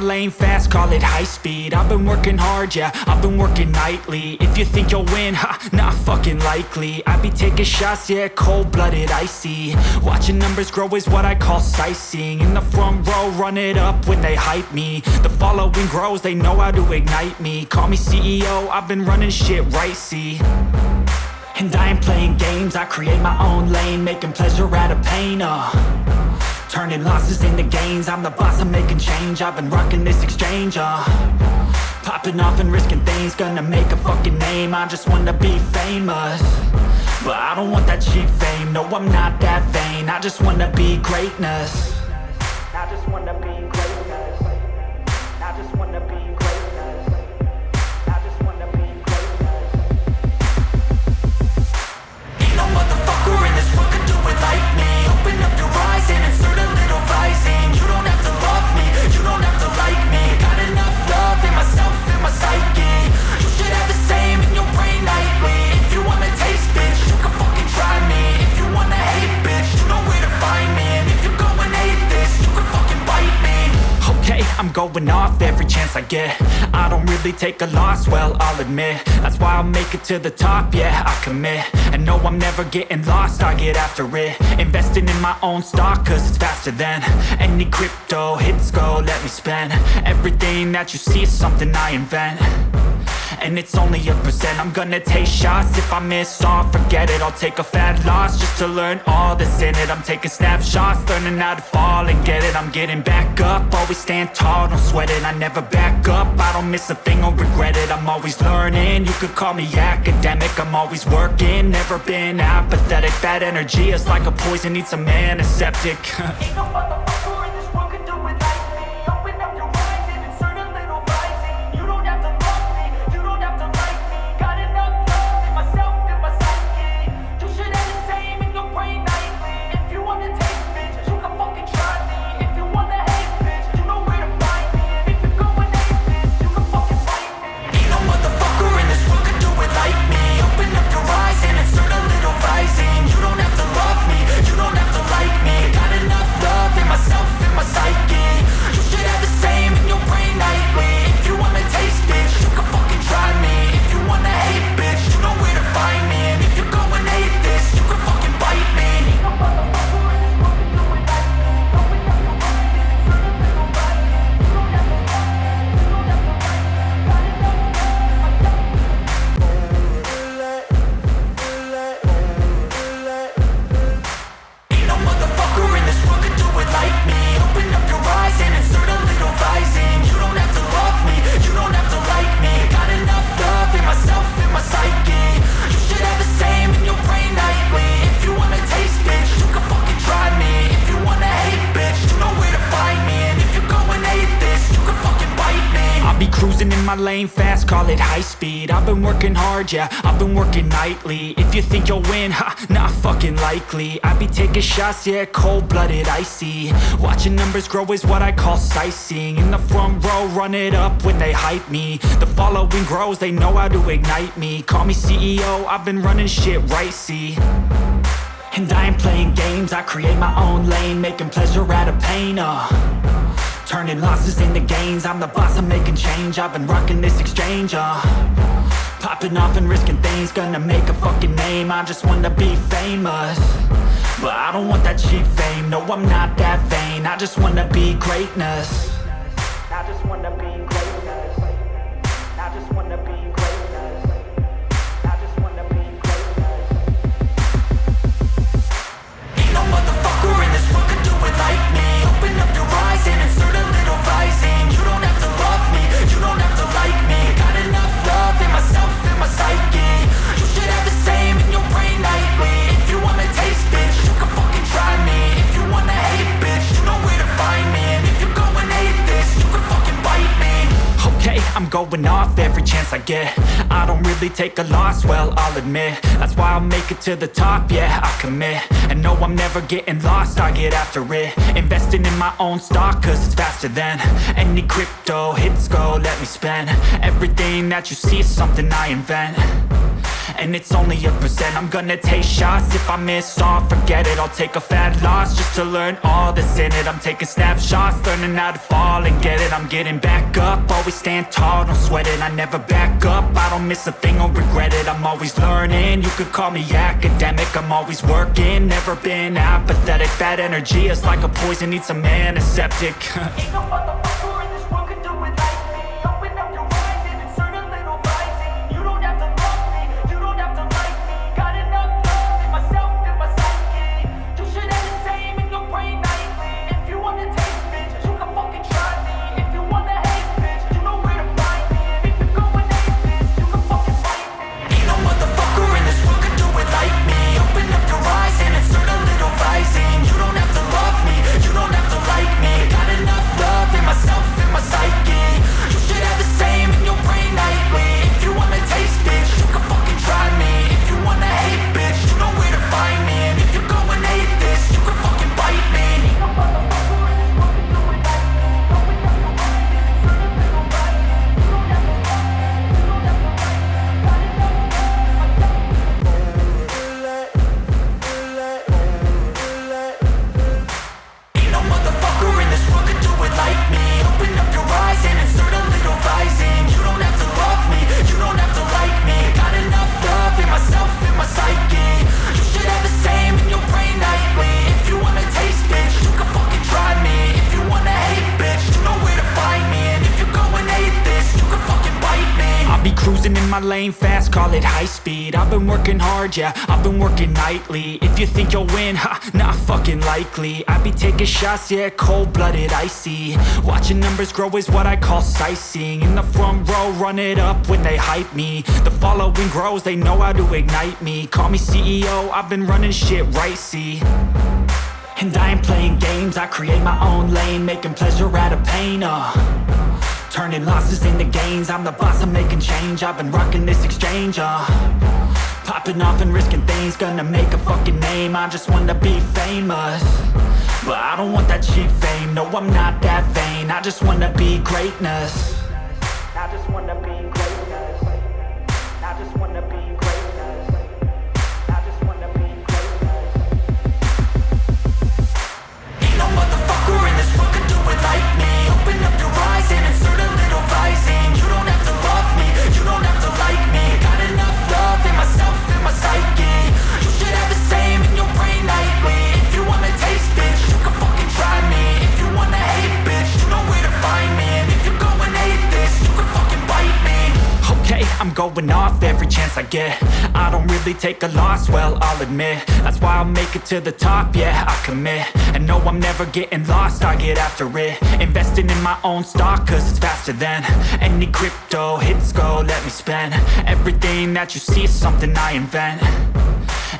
lane fast, call it high speed. I've been working hard, yeah, I've been working nightly. If you think you'll win, ha, not fucking likely. I be taking shots, yeah, cold-blooded, icy. Watching numbers grow is what I call sightseeing. In the front row, run it up when they hype me. The following grows, they know how to ignite me. Call me CEO, I've been running shit right, see. And I ain't playing games, I create my own lane, making pleasure out of pain, turning losses into gains. I'm the boss, I'm making change. I've been rocking this exchange, popping off and risking things. Gonna make a fucking name, I just wanna be famous. But I don't want that cheap fame, no, I'm not that vain. I just wanna be greatness. I just wanna be greatness. I just wanna be greatness. I just wanna be greatness. Ain't no motherfucker in this world could do it like me. Open up your eyes and insert a little rising. You don't have to love me, you don't have to like me. Got enough love in myself, in my psyche. You should have the same in your brain nightly. If you wanna taste, bitch, you can fucking try me. If you wanna hate, bitch, you know where to find me. And if you go and hate this, you can fucking bite me. Okay, I'm going off every chance I get. I don't really take a loss, well, I'll admit. That's why I'll make it to the top, yeah, I commit. And no, I'm never getting lost, I get after it. Investing in my own stock, cause it's faster than any crypto hits go, let me spend. Everything that you see is something I invent. And it's only a percent. I'm gonna take shots. If I miss all, forget it. I'll take a fat loss just to learn all that's in it. I'm taking snapshots, learning how to fall and get it. I'm getting back up, always stand tall, don't sweat it. I never back up, I don't miss a thing or regret it. I'm always learning, you could call me academic. I'm always working, never been apathetic. Bad energy is like a poison, needs some antiseptic. Ain't no motherfucker in this world could do it like me. Open up your eyes and insert a little rising. You don't have to love me, you don't have to like me. Got enough love in myself, in my psyche. You should have the same in your brain nightly. If you wanna taste, bitch, you can fucking try me. If you wanna hate, bitch, you know where to find me. And if you go and hate this, you can fucking fight me. Ain't no motherfucker in this world could do it like me. Open up your eyes and insert a little rising. You don't have to love me, you don't have to like me. Got enough love in myself, in my psyche. You should have the same in your brain nightly. If you wanna taste, bitch, you can fucking try me. If you wanna hate, bitch, you know where to find me. And if you go and hate this, you can fucking bite me. Ain't no motherfucker in this world could do it like me. Open up your eyes and insert a little rising. You don't have to love me, you don't have to like me. Got enough love in myself. Ain't no motherfucker in this world could do it like me. Open up your eyes and insert a little rising. You don't have to love me, you don't have to like me. Got enough love in myself, in my psyche. You should have the same in your brain nightly. If you wanna taste, bitch, you can fucking try me. If you wanna hate, bitch, you know where to find me. And if you go and hate this, you can fucking bite me. I'll be cruising in my lane fast, call it high speed. I've been working hard, yeah, I've been working nightly. If you think you'll win, ha, not fucking likely. I be taking shots, yeah, cold-blooded, icy. Watching numbers grow is what I call sightseeing. In the front row, run it up when they hype me. The following grows, they know how to ignite me. Call me CEO, I've been running shit right, see. And I ain't playing games, I create my own lane, making pleasure out of pain, turning losses into gains. I'm the boss, I'm making change. I've been rocking this exchange, popping off and risking things. Gonna make a fucking name, I just wanna be famous. But I don't want that cheap fame, no, I'm not that vain. I just wanna be greatness. I just wanna be greatness. I just wanna be greatness. I just wanna be greatness. Ain't no motherfucker in this world could do it like me. Open up your eyes and insert a little rising. You don't have to love me, you don't have to like me. Got enough love in myself, in my psyche. You should have the same in your brain nightly. If you wanna taste, bitch, you can fucking try me. If you wanna hate, bitch, you know where to find me. And if you go and hate this, you can fucking bite me. Okay, I'm going off every chance I get. I don't really take a loss, well, I'll admit. That's why I'll make it to the top, yeah, I commit. And no, I'm never getting lost, I get after it. Investing in my own stock, cause it's faster than any crypto hits go, let me spend. Everything that you see is something I invent. and it's only a percent. I'm gonna take shots, if I miss all, forget it. I'll take a fat loss just to learn all that's in it. I'm taking snapshots, learning how to fall and get it. I'm getting back up, always stand tall, don't sweat it. I never back up, I don't miss a thing or regret it. I'm always learning, you could call me academic. I'm always working, never been apathetic. Bad energy is like a poison, needs some antiseptic. Ain't no motherfucker in this world could do it like me. Open up your eyes and insert a little rising. You don't have to love me, you don't have to like me. Got enough love in myself and my psyche. You should have the same in your brain nightly. If you wanna taste, bitch, you can fucking try me. If you wanna hate, bitch, you know where to find me. And if you're going hate, bitch, you can fucking fight me. Ain't no motherfucker in this world could do it like me. Open up your eyes and insert a little rising. You don't have to love me, you don't have to like me. Got enough love in myself and my psyche. You should have the same in your brain nightly. If you wanna taste, bitch, you can fucking try me. If you wanna hate, bitch, you know where to find me. And if you're going hate this, you can fucking bite me. Ain't no motherfucker in this world can do it like me. Open up your eyes and insert a little rising. You don't have to love me, you don't have to like me. Got enough love Ain't no motherfucker in this world could do it like me. Open up your eyes and insert a little rising. You don't have to love me, you don't have to like me. Got enough love in myself and my psyche. You should have the same in your brain nightly. If you wanna taste, bitch, you can fucking try me. If you wanna hate, bitch, you know where to find me. And if you're going hate this, you can fucking bite me. I'll be cruising in my lane fast, call it high speed. I've been working hard, yeah, I've been working nightly. If you think you'll win, ha, not fucking likely. I be taking shots, yeah, cold-blooded, icy. Watching numbers grow is what I call sightseeing. In the front row, run it up when they hype me. The following grows, they know how to ignite me. Call me CEO, I've been running shit right, see. And I ain't playing games, I create my own lane. Making pleasure out of pain, turning losses into gains. I'm the boss, I'm making change. I've been rocking this exchange, popping off and risking things. Gonna make a fucking name, I just wanna be famous. But I don't want that cheap fame, no I'm not that vain. I just wanna be greatness. I just wanna be greatness. I just wanna be greatness. I just wanna be greatness. Ain't no motherfucker in this world could do it like me. Open up your eyes and insert a little rising. You don't have to love me, you don't have to like me. Got enough love in myself and my psyche. You should have the same in your brain nightly. If you wanna taste, bitch, you can fucking try me. If you wanna hate, bitch, you know where to find me. And if you're going hate this, you can fucking bite me. Okay, I'm going off every chance I get. I don't really take a loss, well, I'll admit. That's why I'll make it to the top, yeah, I commit. And no, I'm never getting lost, I get after it. Investing in my own stock, cause it's faster than any crypto hits go, let me spend. Everything that you see is something I invent.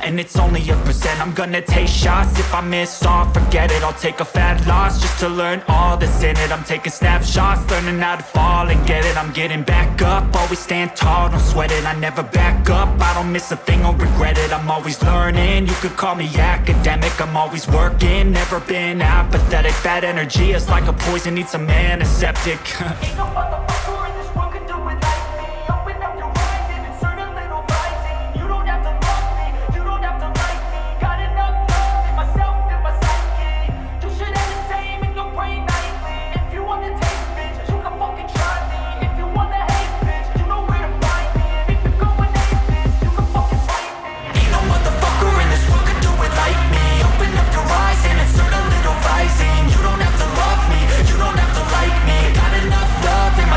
And it's only a percent. I'm gonna take shots, if I miss all, forget it. I'll take a fat loss just to learn all that's in it. I'm taking snapshots, learning how to fall and get it. I'm getting back up, always stand tall, don't sweat it. I never back up, I don't miss a thing or regret it. I'm always learning, you could call me academic. I'm always working, never been apathetic. Bad energy is like a poison, needs some antiseptic. Ain't no motherfucker in this world could do it like me. Open up your eyes and insert a little rising. You don't have to love me, you don't have to like me. Got enough love in myself and my psyche. You should have the same in your brain nightly. If you wanna taste, bitch, you can fucking try me. If you wanna hate, bitch, you know where to find me. And if you're going hate this, you can fucking fight me. Ain't no motherfucker in this world could do it like me. Open up your eyes and insert a little rising. You don't have to love me, you don't have to like me. Got enough love in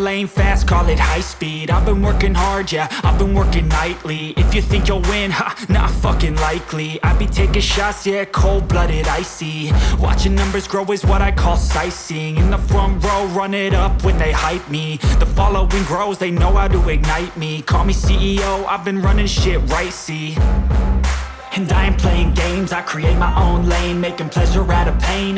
lane fast, call it high speed. I've been working hard, yeah, I've been working nightly. If you think you'll win, ha, not fucking likely. I be taking shots, yeah, cold-blooded, icy. Watching numbers grow is what I call sightseeing. In the front row, run it up when they hype me. The following grows, they know how to ignite me. Call me CEO, I've been running shit right, see. And I ain't playing games, I create my own lane, making pleasure out of pain,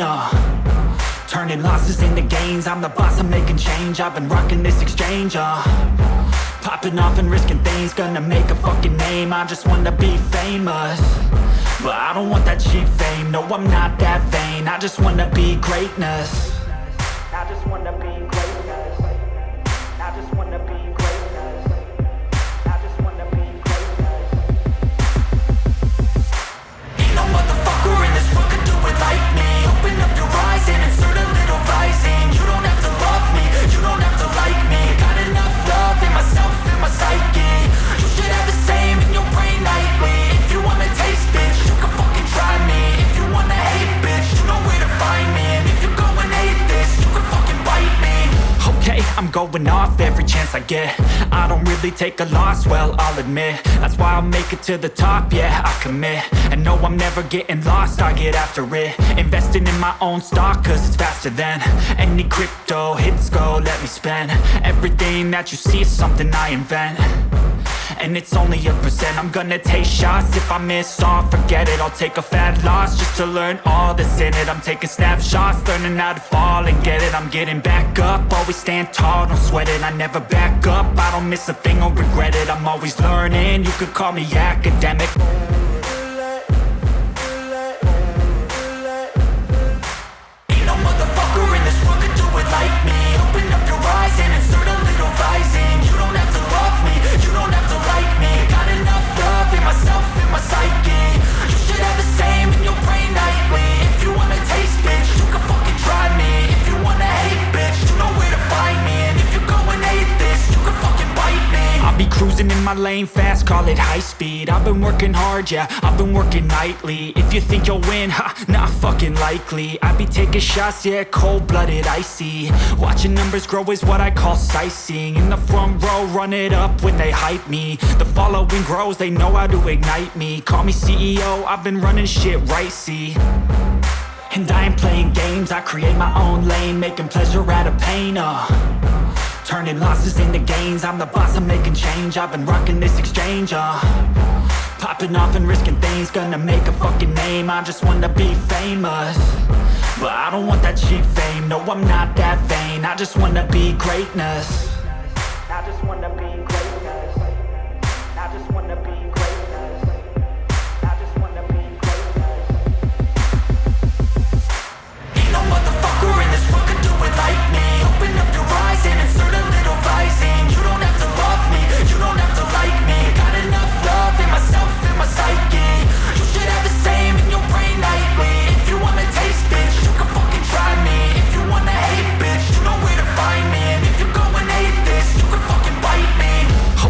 turning losses into gains, I'm the boss, I'm making change. I've been rocking this exchange, popping off and risking things, gonna make a fucking name. I just wanna be famous, but I don't want that cheap fame. No, I'm not that vain, I just wanna be greatness. I just wanna be greatness. I just wanna be greatness. I just wanna be greatness. Ain't no motherfucker in this world could do it like me. Open up your eyes and insert a little rising. You don't have to love me, you don't have to like me. Got enough love in myself and my psyche. You should have the same in your brain nightly. If you wanna taste, bitch, you can fucking try me. If you wanna hate, bitch, you know where to find me. And if you go and hate this, you can fucking bite me. Okay, I'm going off every chance I get. I don't really take a loss, well, I'll admit. That's why I'll make it to the top, yeah, I commit. And no, I'm never getting lost, I get after it. Investing in my own stock, cause it's faster than any crypto hits go, let me spend. Everything that you see is something I invent, and it's only a percent. I'm gonna take shots, if I miss all, forget it. I'll take a fat loss just to learn all that's in it. I'm taking snapshots, learning how to fall and get it. I'm getting back up, always stand tall, don't sweat it. I never back up, I don't miss a thing or regret it. I'm always learning, you could call me academic. Ain't no motherfucker in this world could do it like me. Open up your eyes and insert a little rising. You don't have to love me, you don't have to like me. Got enough love in myself and my psyche. You should have the same in your brain nightly. If you wanna taste, bitch, you can fucking try me. If you wanna hate, bitch, you know where to find me. And if you go and hate this, you can fucking bite me. I'll be cruising in my lane fast, call it high speed. I've been working hard, yeah, I've been working nightly. If you think you'll win, ha, not fucking likely. I be taking shots, yeah, cold-blooded, icy. Watching numbers grow is what I call sightseeing. In the front row, run it up when they hype me. The following grows, they know how to ignite me. Call me CEO, I've been running shit right, see. And I ain't playing games, I create my own lane, making pleasure out of pain, turning losses into gains, I'm the boss, I'm making change. I've been rocking this exchange, popping off and risking things, gonna make a fucking name. I just wanna be famous, but I don't want that cheap fame. No, I'm not that vain, I just wanna be greatness. I just wanna be greatness. I just wanna be greatness. I just wanna be greatness. Ain't no motherfucker in this world could do it like me. Open up your eyes and insert a little rising. You don't have to love me, you don't have to like me. Got enough love in myself and my psyche. You should have the same in your brain nightly. If you wanna taste, bitch, you can fucking try me. If you wanna hate, bitch, you know where to find me. And if you go and hate this, you can fucking bite me.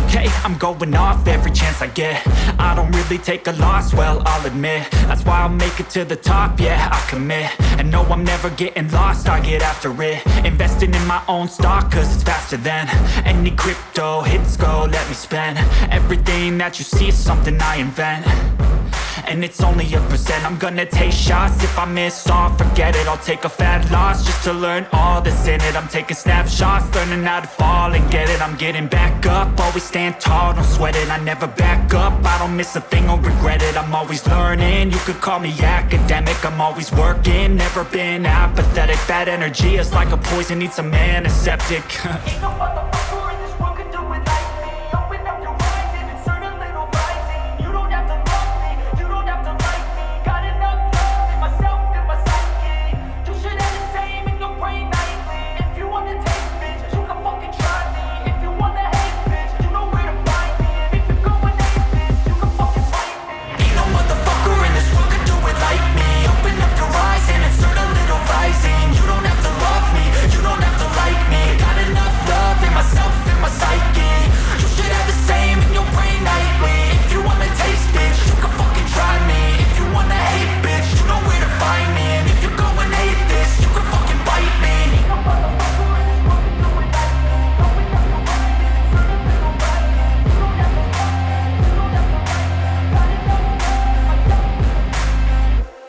Okay, I'm going off every chance I get. I don't really take a loss, well, I'll admit. That's why I'll make it to the top, yeah, I commit. And no, I'm never getting lost, I get after it. Investing in my own stock, cause it's faster than any crypto hits go, let me spend. Everything that you see is something I invent, and it's only a percent. I'm gonna take shots, if I miss all, forget it. I'll take a fat loss just to learn all that's in it. I'm taking snapshots, learning how to fall and get it. I'm getting back up, always stand tall, don't sweat it. I never back up, I don't miss a thing or regret it. I'm always learning, you could call me academic. I'm always working, never been apathetic. Bad energy is like a poison, needs some antiseptic.